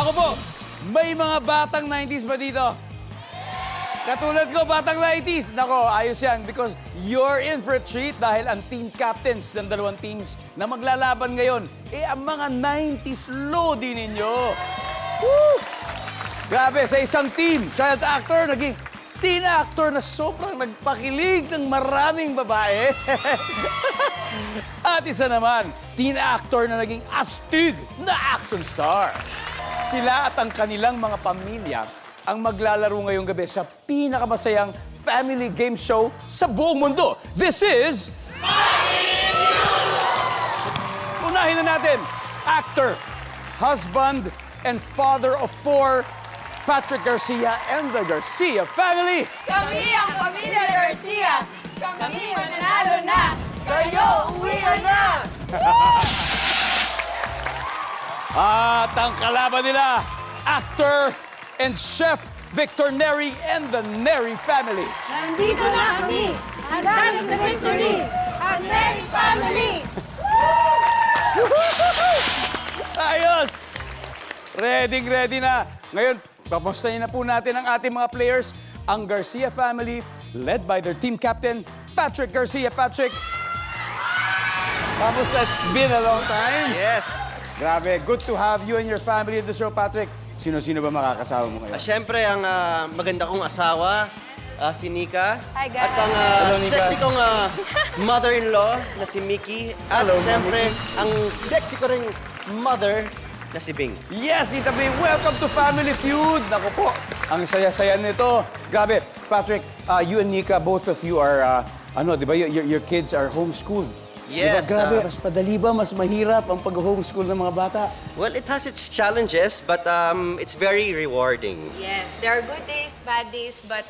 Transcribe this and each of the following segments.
Naku po, may mga batang 90s ba dito? Katulad ko, batang 90s. Nako, ayos yan because you're in for a treat dahil ang team captains ng dalawang teams na maglalaban ngayon, ang mga 90s lodi ninyo. Woo! Grabe, sa isang team, child actor, naging teen actor na sobrang nagpakilig ng maraming babae. At isa naman, teen actor na naging astig na action star. Sila at ang kanilang mga pamilya ang maglalaro ngayong gabi sa pinakamasayang family game show sa buong mundo. This is... Unahin na natin, actor, husband, and father of 4, Patrick Garcia and the Garcia family. Kami ang Pamilya Garcia! Kami mananalo na! Kayo, uwian na! At ang kalaban nila, actor and chef Victor Neri and the Neri family. Nandito na kami! Handa na sa victory! Ang Neri family! Ayos! Ready na. Ngayon, papostahin na po natin ang ating mga players. Ang Garcia family, led by their team captain, Patrick Garcia. Patrick, kamusta? It's been a long time. Yes. Grabe, good to have you and your family in the show, Patrick. Sino-sino ba makakasama mo ngayon? Siyempre, ang maganda kong asawa, si Nika. Hi, guys. At ang Hello, Nika. sexy kong mother-in-law na si Mickey. At Hello, siyempre, Mickey. ang sexy ko ring mother na si Bing. Yes, Tita Bing, welcome to Family Feud. Naku po, ang saya-saya nito. Grabe, Patrick, you and Nika, both of you are, di ba, your kids are homeschooled. Yes, Diba, grabe, mas padali ba, mas mahirap ang pag-homeschool ng mga bata? Well, it has its challenges, but it's very rewarding. Yes, there are good days, bad days, but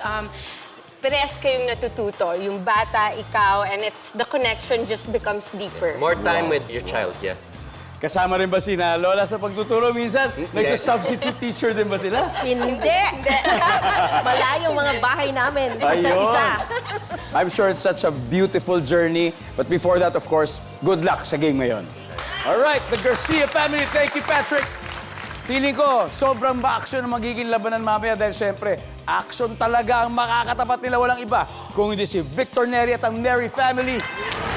pares kayong natututo. Yung bata, ikaw, and the connection just becomes deeper. More time with your child, yeah. Kasama rin ba sina Lola sa pagtuturo minsan? Nagsa-substitute teacher din ba sila? Hindi. Malayong mga bahay namin. Isa-isa. Ayun. I'm sure it's such a beautiful journey. But before that, of course, good luck sa game ngayon. All right, the Garcia family. Thank you, Patrick. Feeling ko, sobrang ba-action ang magiging labanan mamaya dahil syempre, action talaga ang makakatapat nila, walang iba. Kung hindi si Victor Neri at ang Neri family.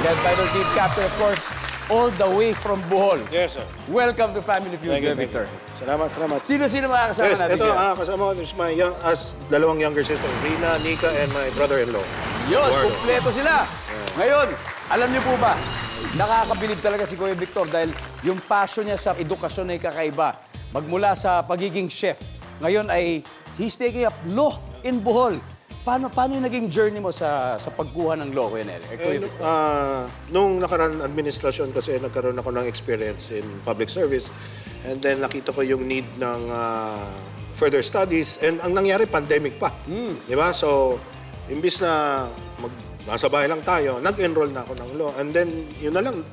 Led by their team captain, of course, all the way from Bohol. Yes, sir. Welcome to Family Feud, Thank you, Victor. Salamat. Sino-sino makakasama Yes, natin ito, dyan? kasama ko is my dalawang younger sister, Rina, Nika, and my brother-in-law. Yun, Eduardo. kumpleto sila. Ngayon, alam niyo po ba, nakakabilib talaga si Kuya Victor dahil yung passion niya sa edukasyon ay kakaiba. Magmula sa pagiging chef, ngayon ay he's taking up law in Bohol. Paano yung naging journey mo sa pagkuha ng law, Kuya Neri? Kuya Victor? Nung nakaraan administrasyon kasi nagkaroon ako ng experience in public service and then nakita ko yung need ng further studies and ang nangyari, pandemic pa. Di ba? So, imbis na nasa bahay lang tayo, nag-enroll na ako ng law. And then, yun na lang,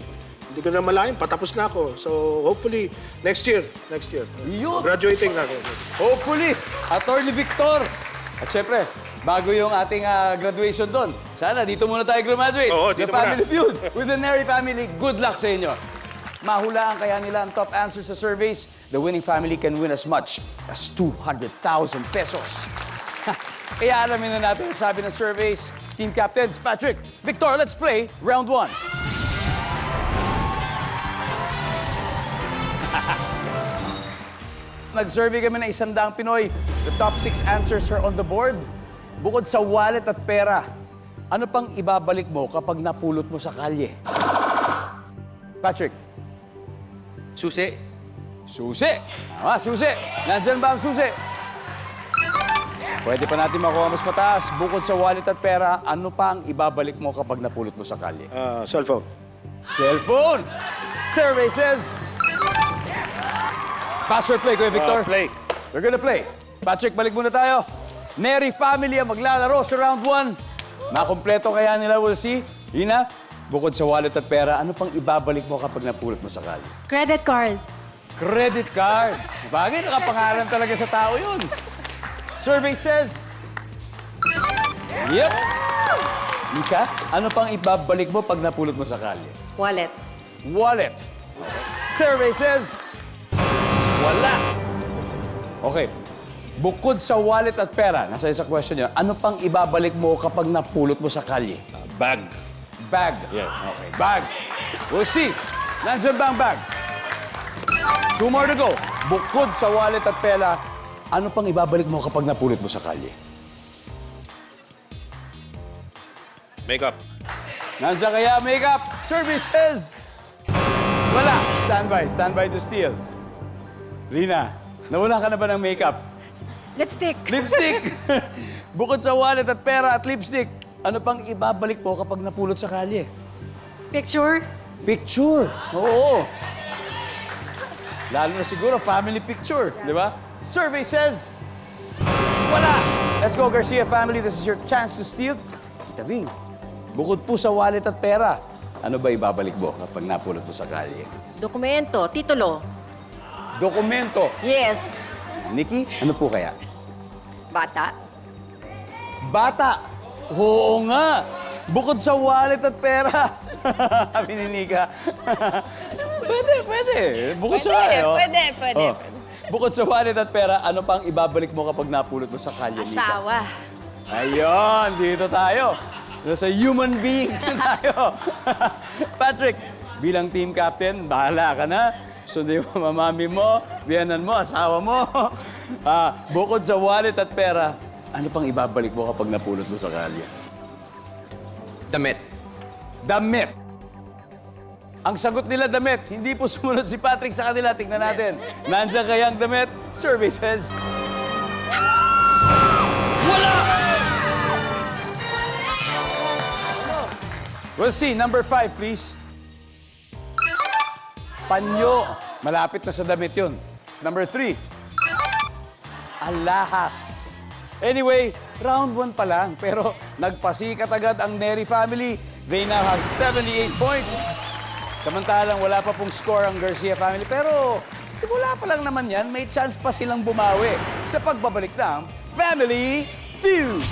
hindi ko na malayan, patapos na ako. So, hopefully, next year. Yun. Graduating na ako. Hopefully, Attorney Victor. At syempre, bago yung ating graduation doon, sana dito muna tayo graduate. Oo, The dito muna. Family Feud with the Neri family. Good luck sa inyo. Mahulaan kaya nila ang top answers sa surveys. The winning family can win as much as 200,000 pesos. Kaya alamin na natin ang sabi ng surveys. Team captains, Patrick, Victor, let's play round 1. Nag-survey kami ng 100 Pinoy. The top 6 answers are on the board. Bukod sa wallet at pera, ano pang ibabalik mo kapag napulot mo sa kalye? Patrick. Susi. Susi. Tama, susi. Nandyan ba ang susi? Pwede pa natin makuha mas mataas. Bukod sa wallet at pera, ano pa ang ibabalik mo kapag napulot mo sa kalye? Cellphone. Cellphone. Survey says... Pass or play, Kuya Victor? Play. We're gonna play. Patrick, balik muna tayo. Neri family ang maglalaro sa round 1. Makompleto kaya nila, we'll see. Ina, bukod sa wallet at pera, ano pang ibabalik mo kapag napulot mo sa kalye? Credit card. Credit card. Bagay, nakapangalan talaga sa tao yun. Survey says... Yep. Ika, ano pang ibabalik mo pag napulot mo sa kalye? Wallet. Wallet. Survey says... Wala. Okay. Bukod sa wallet at pera, nasa isa question nyo, ano pang ibabalik mo kapag napulot mo sa kalye? Bag. Bag. Yeah. Okay, bag. We'll see. Nandiyan ba ang bag? 2 more to go. Bukod sa wallet at pera, ano pang ibabalik mo kapag napulot mo sa kalye? Makeup. Nandiyan kaya makeup? Services! Wala. Standby to steal. Rina, nawala ka na ba ng makeup? Lipstick. Lipstick! Bukod sa wallet at pera at lipstick, ano pang ibabalik mo kapag napulot sa kalye? Picture. Picture. Oo. Lalo na siguro family picture, di ba? Survey says, wala. Let's go, Garcia family. This is your chance to steal. Tita Bing, bukod po sa wallet at pera, ano ba ibabalik mo kapag napulot mo sa kalye? Dokumento. Titulo. Dokumento. Yes. Nikki, ano po kaya? Bata. Bata. Oo nga. Bukod sa wallet at pera. Sabi ni Nika. Pwede. Bukod sa wallet. oh. Pwede. Oh. Bukod sa wallet at pera, ano pang ibabalik mo kapag napulot mo sa kalye, Nika? Asawa. Ayun, dito tayo. Sa human beings na tayo. Patrick, bilang team captain, bahala ka na. Sundin mo mamami mo, biyanan mo, asawa mo. Bukod sa wallet at pera, ano pang ibabalik mo kapag napulot mo sa kalye? Damit. Damit. Ang sagot nila damit, hindi po sumunod si Patrick sa kanila. Tingnan natin. Nandiyan kaya ang damit? Services. Wala! We'll see. Number 5, please. Panyo. Malapit na sa damit yun. Number 3. Alahas. Anyway, round 1 pa lang. Pero nagpasikat agad ang Neri family. They now have 78 points. Samantalang wala pa pong score ang Garcia family. Pero wala pa lang naman yan. May chance pa silang bumawi sa pagbabalik ng Family Feud.